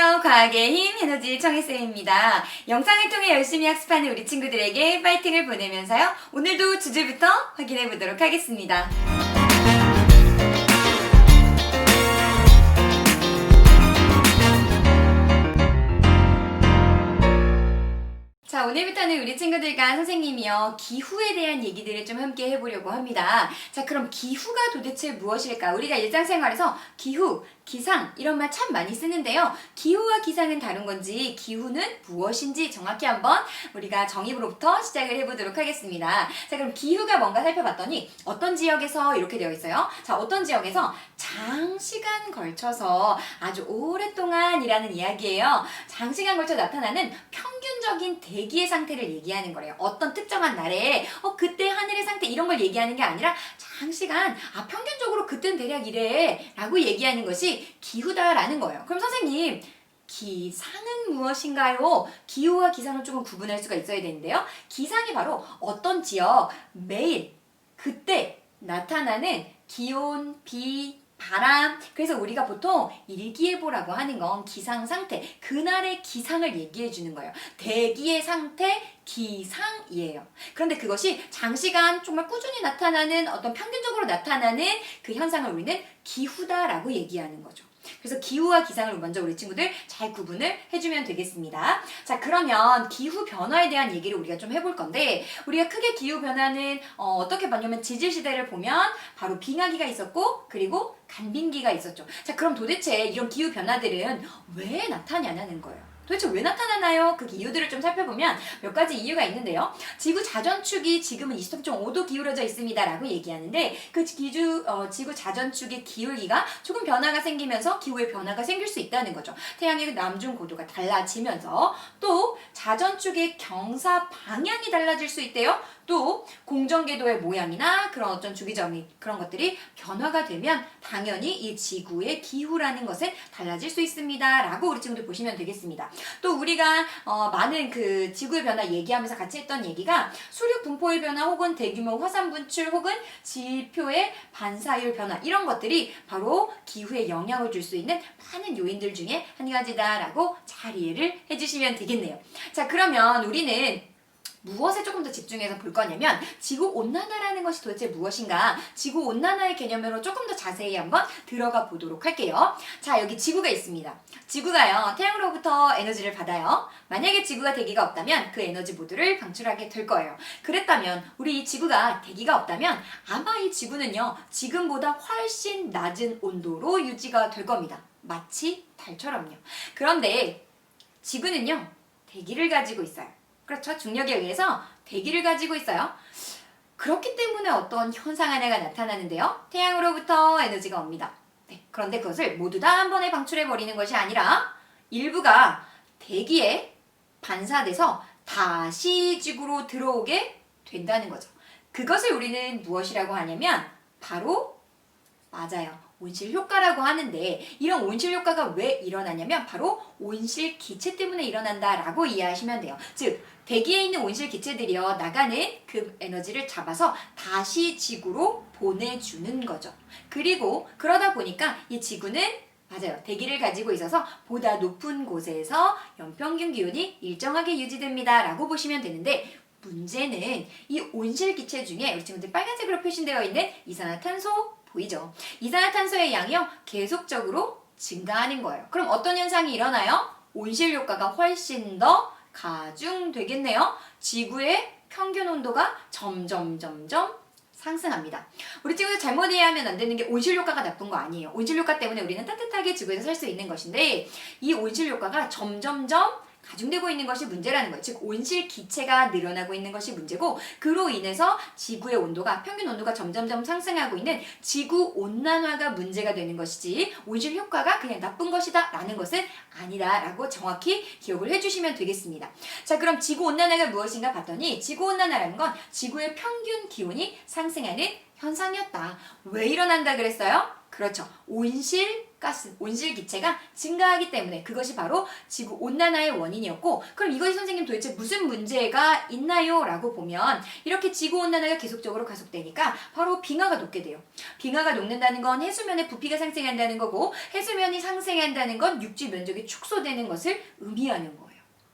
안녕하세요. 과학의 힘 에너지 청혜쌤입니다. 영상을 통해 열심히 학습하는 우리 친구들에게 파이팅을 보내면서요. 오늘도 주제부터 확인해 보도록 하겠습니다. 자, 오늘부터는 우리 친구들과 선생님이요, 기후에 대한 얘기들을 좀 함께 해보려고 합니다. 자, 그럼 기후가 도대체 무엇일까? 우리가 일상생활에서 기후, 기상 이런 말 참 많이 쓰는데요. 기후와 기상은 다른 건지, 기후는 무엇인지 정확히 한번 우리가 정의부로부터 시작을 해보도록 하겠습니다. 자, 그럼 기후가 뭔가 살펴봤더니 어떤 지역에서 이렇게 되어 있어요. 자, 어떤 지역에서 장시간 걸쳐서 아주 오랫동안이라는 이야기예요. 장시간 걸쳐 나타나는 평균적인 대기의 상태를 얘기하는 거래요. 어떤 특정한 날에 그때 하늘의 상태 이런 걸 얘기하는 게 아니라 장시간 평균적으로 그때는 대략 이래 라고 얘기하는 것이 기후다라는 거예요. 그럼 선생님, 기상은 무엇인가요? 기후와 기상을 조금 구분할 수가 있어야 되는데요. 기상이 바로 어떤 지역, 매일, 그때 나타나는 기온, 비, 바람. 그래서 우리가 보통 일기예보라고 하는 건 기상 상태, 그날의 기상을 얘기해 주는 거예요. 대기의 상태, 기상이에요. 그런데 그것이 장시간 정말 꾸준히 나타나는 어떤 평균적으로 나타나는 그 현상을 우리는 기후다라고 얘기하는 거죠. 그래서 기후와 기상을 먼저 우리 친구들 잘 구분을 해주면 되겠습니다. 자, 그러면 기후 변화에 대한 얘기를 우리가 좀 해볼 건데, 우리가 크게 기후 변화는 어떻게 봤냐면 지질시대를 보면 바로 빙하기가 있었고, 그리고 간빙기가 있었죠. 자, 그럼 도대체 이런 기후 변화들은 왜 나타나냐는 거예요. 도대체 왜 나타나나요? 그 이유들을 좀 살펴보면 몇 가지 이유가 있는데요. 지구 자전축이 지금은 23.5도 기울어져 있습니다 라고 얘기하는데, 그 지구 자전축의 기울기가 조금 변화가 생기면서 기후의 변화가 생길 수 있다는 거죠. 태양의 남중 고도가 달라지면서, 또 자전축의 경사 방향이 달라질 수 있대요. 또 공전궤도의 모양이나 그런 어떤 주기점이 그런 것들이 변화가 되면 당연히 이 지구의 기후라는 것은 달라질 수 있습니다 라고 우리 친구들 보시면 되겠습니다. 또 우리가 많은 그 지구의 변화 얘기하면서 같이 했던 얘기가 수륙 분포의 변화 혹은 대규모 화산 분출 혹은 지표의 반사율 변화, 이런 것들이 바로 기후에 영향을 줄 수 있는 많은 요인들 중에 한 가지다라고 잘 이해를 해주시면 되겠네요. 자, 그러면 우리는 무엇에 조금 더 집중해서 볼 거냐면 지구온난화라는 것이 도대체 무엇인가, 지구온난화의 개념으로 조금 더 자세히 한번 들어가 보도록 할게요. 자, 여기 지구가 있습니다. 지구가요, 태양으로부터 에너지를 받아요. 만약에 지구가 대기가 없다면 그 에너지 모두를 방출하게 될 거예요. 그랬다면 우리 이 지구가 대기가 없다면 아마 이 지구는요, 지금보다 훨씬 낮은 온도로 유지가 될 겁니다. 마치 달처럼요. 그런데 지구는요, 대기를 가지고 있어요. 그렇죠. 중력에 의해서 대기를 가지고 있어요. 그렇기 때문에 어떤 현상 하나가 나타나는데요. 태양으로부터 에너지가 옵니다. 네, 그런데 그것을 모두 다 한 번에 방출해버리는 것이 아니라 일부가 대기에 반사돼서 다시 지구로 들어오게 된다는 거죠. 그것을 우리는 무엇이라고 하냐면 바로, 맞아요, 온실 효과라고 하는데, 이런 온실 효과가 왜 일어나냐면 바로 온실 기체 때문에 일어난다라고 이해하시면 돼요. 즉, 대기에 있는 온실 기체들이요, 나가는 그 에너지를 잡아서 다시 지구로 보내주는 거죠. 그리고 그러다 보니까 이 지구는, 맞아요, 대기를 가지고 있어서 보다 높은 곳에서 연평균 기온이 일정하게 유지됩니다 라고 보시면 되는데, 문제는 이 온실 기체 중에 우리 친구들 빨간색으로 표시되어 있는 이산화탄소 보이죠? 이산화탄소의 양이요, 계속적으로 증가하는 거예요. 그럼 어떤 현상이 일어나요? 온실 효과가 훨씬 더 가중되겠네요. 지구의 평균 온도가 점점 상승합니다. 우리 친구들 잘못 이해하면 안 되는 게 온실 효과가 나쁜 거 아니에요. 온실 효과 때문에 우리는 따뜻하게 지구에서 살 수 있는 것인데, 이 온실 효과가 점점점 가중되고 있는 것이 문제라는 거예요. 즉, 온실 기체가 늘어나고 있는 것이 문제고, 그로 인해서 지구의 온도가, 평균 온도가 점점점 상승하고 있는 지구 온난화가 문제가 되는 것이지, 온실 효과가 그냥 나쁜 것이다 라는 것은 아니다 라고 정확히 기억을 해주시면 되겠습니다. 자, 그럼 지구 온난화가 무엇인가 봤더니, 지구 온난화라는 건 지구의 평균 기온이 상승하는 현상이었다. 왜 일어난다 그랬어요? 그렇죠. 온실 가스, 온실기체가 증가하기 때문에 그것이 바로 지구온난화의 원인이었고, 그럼 이것이 선생님 도대체 무슨 문제가 있나요? 라고 보면 이렇게 지구온난화가 계속적으로 가속되니까 바로 빙하가 녹게 돼요. 빙하가 녹는다는 건 해수면의 부피가 상승한다는 거고, 해수면이 상승한다는 건 육지 면적이 축소되는 것을 의미하는 거예요.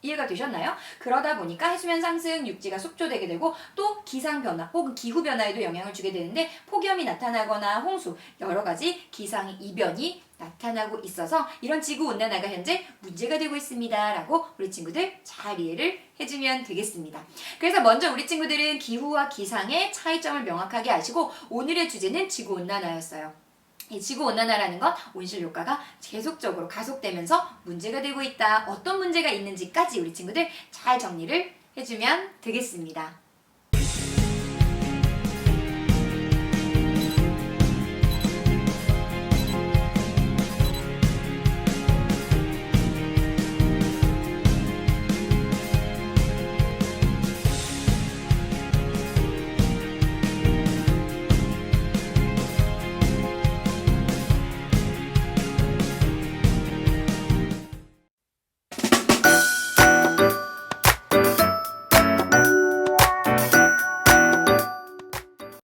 이해가 되셨나요? 그러다 보니까 해수면 상승, 육지가 속초되게 되고 또 기상변화 혹은 기후변화에도 영향을 주게 되는데 폭염이 나타나거나 홍수, 여러 가지 기상 이변이 나타나고 있어서 이런 지구온난화가 현재 문제가 되고 있습니다. 라고 우리 친구들 잘 이해를 해주면 되겠습니다. 그래서 먼저 우리 친구들은 기후와 기상의 차이점을 명확하게 아시고 오늘의 주제는 지구온난화였어요. 이 지구온난화라는 건 온실효과가 계속적으로 가속되면서 문제가 되고 있다. 어떤 문제가 있는지까지 우리 친구들 잘 정리를 해주면 되겠습니다.